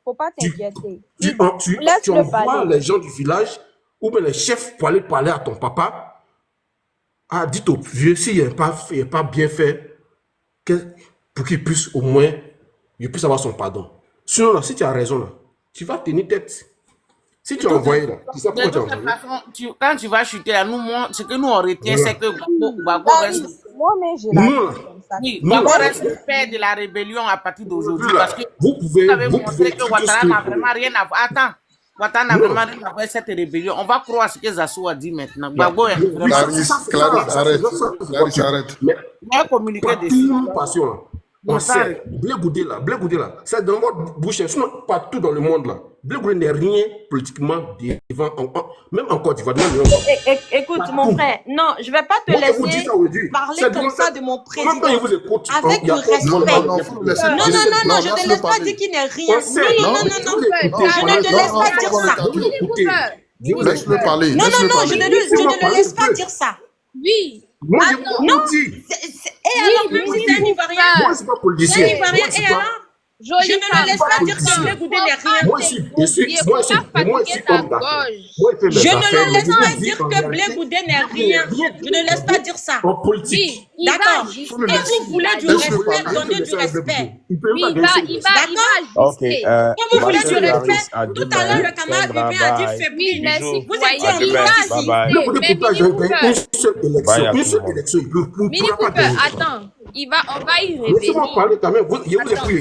faut pas Tu, t'inquiéter. tu Laisse-le envoies parler. les gens du village ou bien les chefs pour aller parler à ton papa. Ah, dites au vieux s'il n'est pas bien fait, pour qu'il puisse au moins, il puisse avoir son pardon. Sinon, là, si tu as raison, là, tu vas tenir tête. Si tu as envoyé, là, tu sais pourquoi tu as toute envoyé. façon, quand tu vas chuter, là, ce que nous on retient, Voilà. c'est que Gbagbo reste. Moi-même, je Nous, l'ai là, dit comme ça. Oui, nous, Gbagbo là, reste le père de la rébellion à partir d'aujourd'hui. là, Parce que vous vous avez pouvez montré que dire tout ce Ouattara que n'a vous voulez. vraiment rien à voir. Attends, Ouattara n'a Non. vraiment rien à voir avec cette rébellion. On va croire ce que Zassou a dit maintenant. Là, Gbagbo est oui, vraiment. Clarisse, arrête. Il Mais y a un communiqué par dessus. toute passion, là, on Non, ça sait, Blé Goudé là, c'est dans votre bouche, sinon partout dans le monde là. Blé Goudé n'est rien politiquement devant, même en Côte d'Ivoire. Écoute, mon frère, non, je vais pas te Moi, je vous dis laisser ça aujourd'hui. parler C'est comme devant ça ça. de mon Comment président. quand il vous écoute, Avec il y a du respect. Non, faut le laisser Non, parler. je ne te laisse-le laisse pas parler. dire qu'il n'est rien. On sait, Non, je vous ai écouté. je ne te laisse pas dire ça. Je vous ai écouté. Laisse-le parler. Non, laisse-le je ne parler. le laisse pas dire ça. Oui. Moi, je Non. vous dis. Et alors, même si c'est un Ivoirien, Moi, c'est pas politicien. c'est un Ivoirien, Moi, c'est et pas- alors, je Jolie ne femme. le laisse pas dire que politicien. Blé Goudé n'est rien. Moi, je suis homme d'affaires. Moi, je fais mes Je ne affaires, le mais laisse je pas vous dis dire en que réalité, Blé Goudé n'est rien. Je ne laisse pas dire ça. en politique. Oui, il D'accord. va ajuster. Quand vous voulez du Laisse-le respect, parler. donnez du respect. Il peut Oui, pas il gagner va, ce il respect. va, il va Ok, ajuster. Quand vous voulez ma du sœur Clarisse, respect, à tout demain. à l'heure, le camarade Kendra, Bébé a dit bye. fébrile. Oui, merci. Vous Ouais, étiez À en il demain. va lice Bye ici. bye. Le côté Mais pourquoi Mini j'ai Cooper. gagné une seule élection. Bye à Une tout seule le monde. élection. Il ne Mini pourra pas Cooper, gagner. attends. On va y Laissez-moi revenir. parler quand même. Il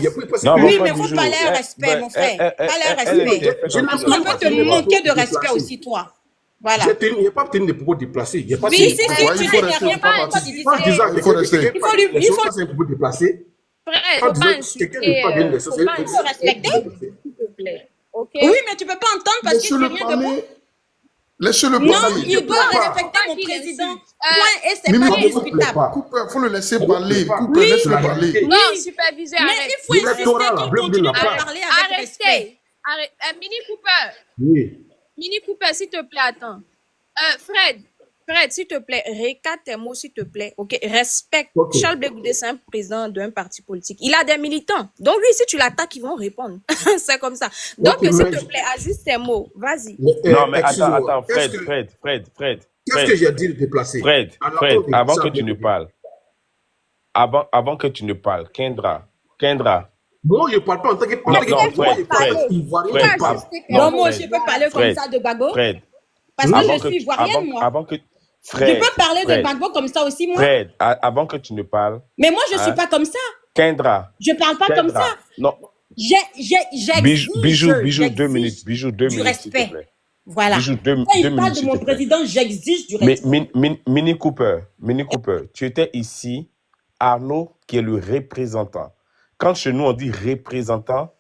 y a plus presque Non, une mon Oui, frère mais vous Bijou, parlez un elle- respect, mon frère. elle- Parlez un elle respect. était faite Je en n'ai Parce plusieurs qu'on pas peut te tenu des manquer de propos respect déplacés. aussi, toi. Voilà. Il n'y a pas tenu des propos déplacés. Il n'y a pas Oui, tenu si, des propos si, Ouais, tu il n'es faut rester, rien faut pas pas quand partir. tu dis Pas ça. disant Il faut rester. Il faut- ça c'est un propos déplacé. Frère, Pas faut disant pas que quelqu'un insulter. n'est pas bien l'élection. Faut pas faut insulter, respecter. s'il te plaît. Ok? Oui, mais tu peux pas entendre parce qu'il dit Laissez-le rien de bon. parler. Laissez-le Non, parler. il doit Faut respecter pas mon qu'il président. insulte. Point, et c'est Mimi, pas Mimi, discutable. Cooper, faut le laisser Vous parler. pouvez pas. Cooper, Oui. laisse-le La parler. réalité. Non, superviseur, Mais arrête. il faut insister L'électorat, là, qu'il Bleu continue n'a de pas. parler avec respect. Arrêtez. Mini Cooper. Oui. Mini Cooper, s'il te plaît, attends. Fred, s'il te plaît, recadre tes mots, s'il te plaît. Ok, respecte. Ok. Charles Blé Goudé, c'est un président d'un parti politique. Il a des militants. Donc, lui, si tu l'attaques, ils vont répondre. C'est comme ça. Donc, Ok, s'il mais te plaît, ajuste tes mots. Vas-y. Non, mais Excuse-moi. attends, Qu'est-ce que Fred, j'ai dit de déplacer? Fred, À l'encontre de avant ça, que tu ne parles, avant que tu ne parles, Kendra, moi, je ne parle pas en tant que Non, Fred, Ivoirien Fred, qui parle. non, Donc, moi, Fred, je peux parler comme Fred, ça de Gbagbo Fred, parce que avant je que suis tu- ivoirienne, moi. avant que Je Fred, peux parler de Fred, Gbagbo comme ça aussi, moi. Fred, avant que tu ne parles, Mais moi, je ne suis Hein? pas comme ça. Kendra, Je parle pas comme Kendra, ça. non, J'exige bijou, 2 j'exige minutes, du s'il te respect. plaît. Voilà. Bijou, deux Quand il parle minutes, de s'il mon te plaît. président, j'exige du Mais respect. Mini Cooper, tu étais ici, Arnaud, qui est le représentant. Quand chez nous, on dit représentant,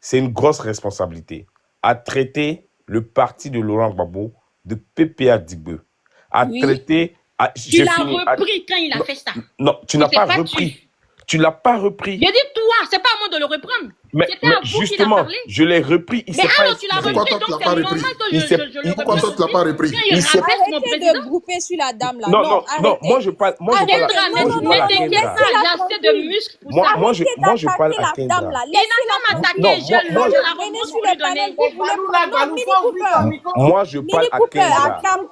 c'est une grosse responsabilité. À traiter le parti de Laurent Gbagbo de PPA Digbe. À Oui. traiter... Tu l'as repris quand il a fait ça. Non, tu n'as C'était pas pas repris. Tu l'as pas repris. J'ai dit toi, c'est pas à moi de le reprendre. Mais C'était à vous qu'il a justement, parlé. je l'ai repris. Il Mais s'est pas alors, tu l'as excusé. Pourquoi repris, toi, donc tu l'as c'est pas normal repris? que Il s'est- je le Pourquoi toi, reprenne. tu l'as pas repris? Quand il Il s'est- rappelle mon Arrêtez président. de grouper sur la dame là. Non, moi je parle. Moi je parle Kendra, à- moi, je parle à t'inquiète Kendra. pas, j'ai assez de muscles pour Moi, ça. moi, je parle à la Kendra. dame là. Il n'a qu'à m'attaquer, Non, je moi, la Venez remonte sur pour le lui donner. panel, vous voulez prendre. Non, Mini Cooper. Moi, je parle à Cooper, Kendra. calme-toi.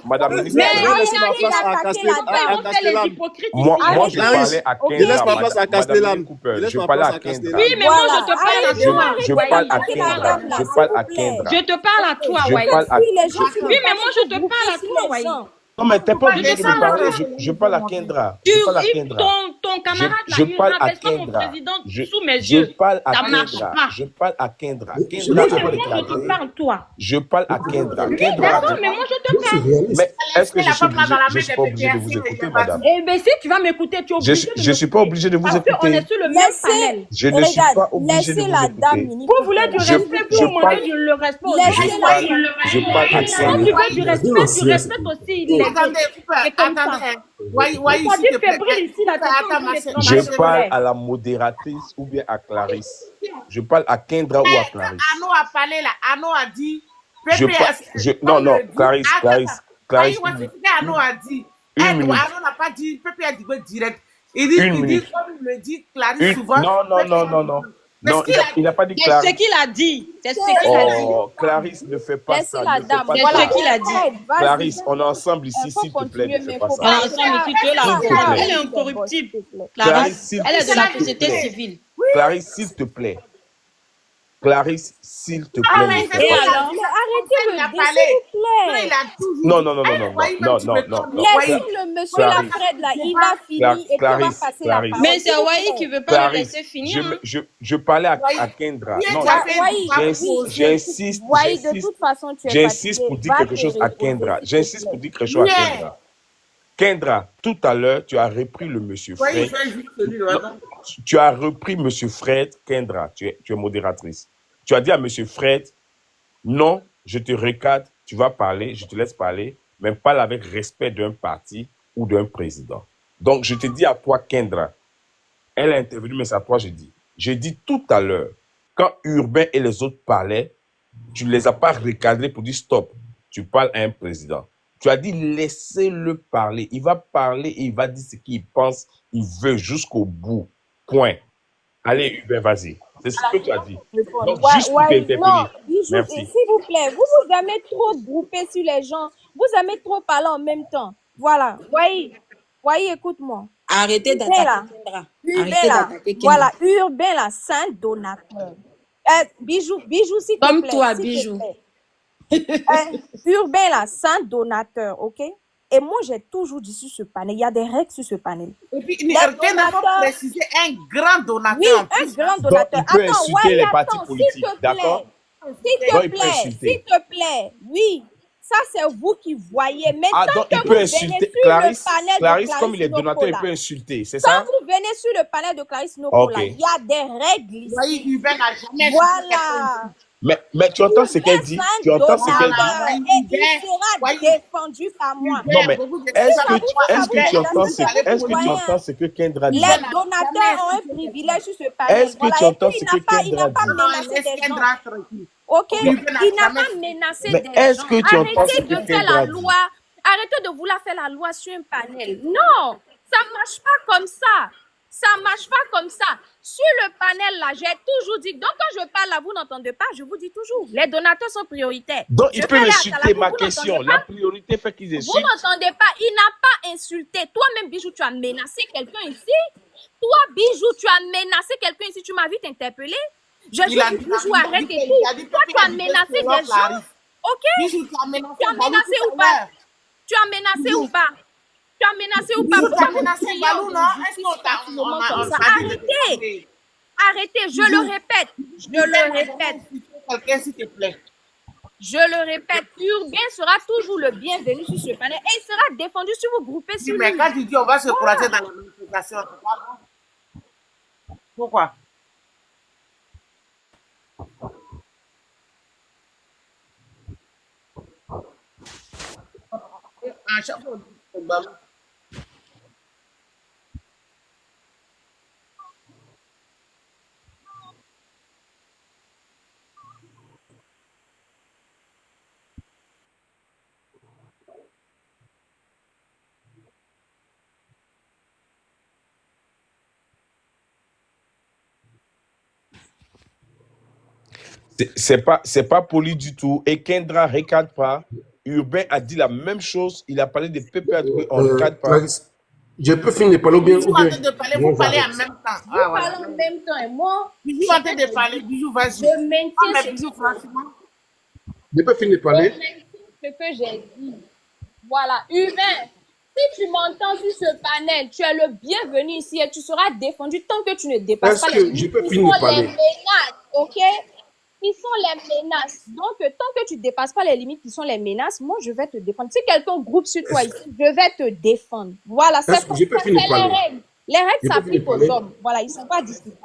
Madame Mais ministre. Arrêtez arrêtez d'attaquer d'attaquer la la dame. dame, on fait les hypocrites Moi, ici. moi, je parlais à Ok. Kendra. Laisse ma place à Madame Castellane. Mini Cooper. Laisse Je ma parlais place à à Kendra. Castellane. Oui, mais moi, je te parle à Arrêtez toi. Je parle à d'attaquer la Kendra. dame là, Je s'il parle vous à plaît. Kendra. Je te parle à toi, Je ouais. parle à Oui, les gens sur Oui, le mais moi, je te panel, parle à vous toi, groupez ouais. sur les gens. Non, mais t'es pas obligé de me descends, parler. descends. Je parle à Kendra. Tu, Je parle à Kendra. ton camarade là, Je il parle à n'appelle pas mon Kendra. président Je sous mes je yeux. parle à Ça marche Kendra. pas. Je parle à Kendra. Oui, Kendra mais Mais a moi, je déclaré. te parle, toi. Je parle à Kendra. Oui, Kendra a d'accord, dit. mais moi, je te Je suis parle. réaliste. Mais est-ce que je la suis femme là obligé? dans la Je main suis des pas obligé de PPRC, vous il y a écouter, pas madame. Eh bien, si tu vas m'écouter, tu es obligé de Je suis pas obligé de vous parce qu'on est écouter. sur le même panel. Je ne suis Regarde, pas obligé de laissez vous la dame, écouter. Mini Vous voulez du Cooper. respect, je vous parle- demandez le respect aussi. Laissez Je parle, je parle à Quand tu veux Kendra. du respect, tu respectes aussi les autres. Attendez, C'est comme ça. attendez. Voyez Pourquoi s'il tu te plaît. fébrile ici, là, Attends, ma sœur. Je parle à la modératrice ou bien à Clarisse. Je parle à Kendra ou à Clarisse. Arnaud a parlé là. Arnaud a dit. Non, Clarisse, Clarisse. Voyez ce que Arnaud a dit. Une minute. Arnaud n'a pas dit PPA Digbe direct. Il dit, Une minute. comme il le dit, Clarisse souvent. Non. Non, il n'a pas dit C'est ce Clarisse. qu'il a dit. C'est ce qu'il a dit. Oh, Clarisse, ne fais pas Laissez ça. la Ne fais dame. pas C'est Voilà. ce qu'il a dit. Fred, vas-y. Clarisse, on est ensemble ici, Faut s'il te plaît, continuer, ne fais mais pas faut ça. On est pas. ensemble ici, tu es la S'il te femme. plaît. Elle est incorruptible. Clarisse, Clarisse, s'il elle est de te la plaît. société civile. Clarisse, s'il te plaît. Clarisse, s'il te Ah, plaît, mais ne c'est fais Et pas ça, ça. alors? Mais arrêtez il a le dé, parlé. s'il vous Non, plaît. il a toujours Non, dit. non, non, non, Eh, non, voyez, non, même tu non, me non, donnes, non. voyez. Laissez le monsieur là, Clarisse. Fred, là. Il a fini et puis on va Clarisse, passer la Clarisse. parole. Mais s'il c'est vous Wai plaît. qui veut pas le Clarisse, laisser finir. Hein. je parlais à Voyez. Kendra. Bien, Non, tu as fait Wai, une oui, pause. j'insiste, Wai, de j'insiste, toute façon, tu es j'insiste fatigué. pour dire Va quelque te chose à reposer, Kendra. s'il te J'insiste plaît. pour dire quelque chose à Bien. Kendra. Kendra, tout à l'heure, tu as repris le monsieur Voyez, Fred. je vais juste celui-là. Non, tu as repris monsieur Fred. Kendra, tu es modératrice. Tu as dit à monsieur Fred, non, je te recadre, tu vas parler, je te laisse parler, mais parle avec respect d'un parti ou d'un président. Donc, je te dis à toi, Kendra, elle a intervenu, mais c'est à toi, je dis. J'ai dit tout à l'heure, quand Urbain et les autres parlaient, tu ne les as pas recadrés pour dire stop, tu parles à un président. Tu as dit laissez-le parler. Il va parler et il va dire ce qu'il pense, il veut jusqu'au bout. Point. Allez, Urbain, vas-y. C'est ce que tu as dit. Donc, Ouais, juste pour ouais, t'interpeller. non, Bijou, Merci. s'il vous plaît, vous aimez trop grouper sur les gens, vous aimez trop parler en même temps. Voilà, voyez, écoute-moi. Arrêtez Urbain d'attaquer là, Kendra. Urbain Arrêtez là, d'attaquer Kendra. voilà, Urbain là, c'est un donateur. Bijou, s'il te Comme plaît, toi, s'il te Bijou. plaît. Urbain là, c'est un donateur, ok? Et moi, j'ai toujours dit sur ce panel, il y a des règles sur ce panel. Et puis, Les quelqu'un n'a pas donateurs, précisé un grand donateur oui, en un plus. grand Donc, donateur. il peut Attends, insulter les partis attends, s'il politiques, te d'accord? plaît. Donc, S'il il peut te plaît, insulter. s'il te plaît, oui, ça c'est vous qui voyez. Mais Ah, tant donc il que peut vous venez insulter. sur Clarisse, le panel de Clarisse, comme il Clarisse est donateur, il Nokola, peut insulter, c'est quand ça? vous venez sur le panel de Clarisse Ok. Nokola, il y a des règles Voyez, ici. Hubert n'a jamais insulté Voilà. quelqu'un. Mais tu entends ce qu'elle dit? Tu entends ce qu'elle dit? Voilà, Et il Hubert. sera Voyez, défendu par moi. Non, mais Hubert, vous est-ce Ça que vous, tu, ça est-ce vous que tu intéresse, entends s'il ce, te plaît, est-ce que tu citoyen. entends ce que Kendra dit? Les Hubert n'a donateurs jamais ont un insulté privilège sur ce Est-ce panel. que Voilà. tu Et entends puis, ce il que n'a pas Kendra dit? Non, menacé laisse des gens. Kendra tranquille. Ok? Hubert n'a Il n'a jamais pas menacé Mais des est-ce gens. que tu entends ce Arrêtez que de faire Kendra la dit? loi. Arrêtez de vouloir faire la loi sur un panel. Non, ça ne marche pas comme ça. Ça ne marche pas comme ça. Sur le panel, là, j'ai toujours dit. Donc, quand je parle là, vous n'entendez pas, je vous dis toujours. Les donateurs sont prioritaires. Donc, Je il peut fais les insulter Atalakou, ma vous question. n'entendez La pas. priorité fait qu'ils Vous insultent. n'entendez pas. Il n'a pas insulté. Toi-même, Bijou, tu as menacé quelqu'un ici. Toi, Bijou, tu as menacé quelqu'un ici. Tu m'as vite interpellé. Je Il a suis dit, Bijou, il a arrête dit et que- tout. il a dit que Toi, tu tu as as dit menacé que des gens. Clarisse. Ok? Bijou, tu as menacé Tu as Balou menacé tout ou à pas? l'heure. Tu as menacé Bijou. ou pas? Tu as menacé ou pas? Bijou, tu Pourquoi as vous menacé criez Balou, de non? Est-ce justice qu'on t'a facilement on comme a ça? dit de Arrêtez. demander? Arrêtez. Je le répète. Je Hubert le n'a jamais répète. insulté quelqu'un, s'il te plaît. Je le répète. Urbain sera toujours le bienvenu sur ce panel et il sera défendu si vous groupez Oui, sur mais lui. quand tu dis on va se Voilà. croiser dans la manifestation, c'est pas bon. Pourquoi? À chaque fois, on dit que Balou. C'est pas poli du tout. Et Kendra recadre pas. Urbain a dit la même chose. Il a parlé des PPA3. On ne recadre pas. Clarisse, je peux finir de parler ou bien. Bijou en train de parler, Non, vous parlez en j'arrête. même temps. Vous Ah, voilà. parlez en même temps et moi, Bijou en train de parler, Bijou, vas-y. je maintiens Ah, mais ce Bijou, que franchement. Je peux finir de je parler. maintiens ce que j'ai dit. Voilà, Urbain, si tu m'entends sur ce panel, tu es le bienvenu ici et tu seras défendu tant que tu ne dépasses Est-ce pas que les je limites peux qui finir de sont les parler? menaces, ok? Qui sont les menaces. Donc, tant que tu ne dépasses pas les limites qui sont les menaces, moi, je vais te défendre. Si quelqu'un groupe sur toi ici, je vais te défendre. Voilà, Est-ce que je peux finir de les parler? règles. Les règles Je peux finir s'appliquent de aux parler? hommes. Voilà, ils ne sont pas discutables.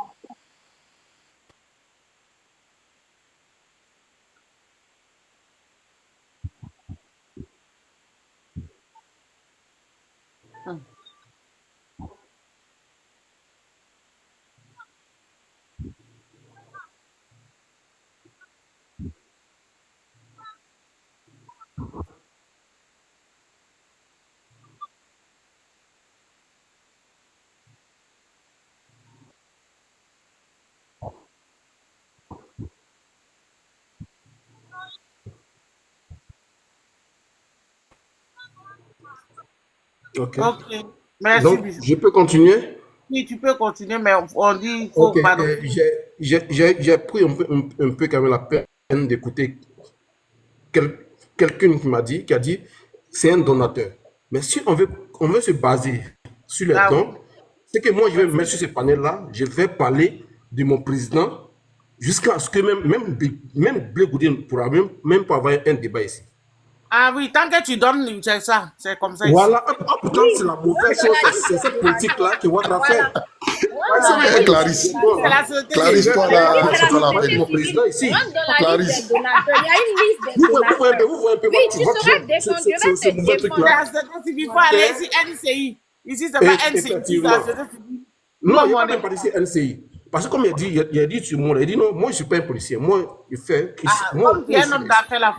Ok. Ok. Merci. Donc, Bisous. je peux continuer? Oui, tu peux continuer, mais on dit il faut Ok. pas. J'ai pris un peu quand même la peine d'écouter quelqu'un qui a dit, c'est un donateur. Mais si on veut se baser sur les Ah oui. dons, c'est que moi, je vais me mettre sur ce panel-là, je vais parler de mon président jusqu'à ce que même Blé Goudin ne pourra même pas avoir un débat ici. Ah oui, tant que tu donnes, c'est ça. C'est comme ça. Voilà. Pourtant, c'est la mauvaise chose, c'est cette politique-là que Ouattara fait. Eh, Clarisse, C'est la société. Clarisse, toi là, c'est pas la Avec peine. mon président ici. Rentre dans la Clarisse. liste des donateurs. Il y a une liste des Vous voyez donateurs. un peu Oui, tu seras défendu. Je vais ce te mauvais défendre. truc-là. La société civile, il faut aller ici, NCI. Ici, c'est pas NCI, c'est Effectivement. la société civile. Non, il Nous, n'a on pas est- parlé ici NCI. Parce que comme il a dit sur moi, il a dit non, moi je ne suis pas un policier. Moi, je fais. Ah, Moi, comme tu es un homme d'affaires, là,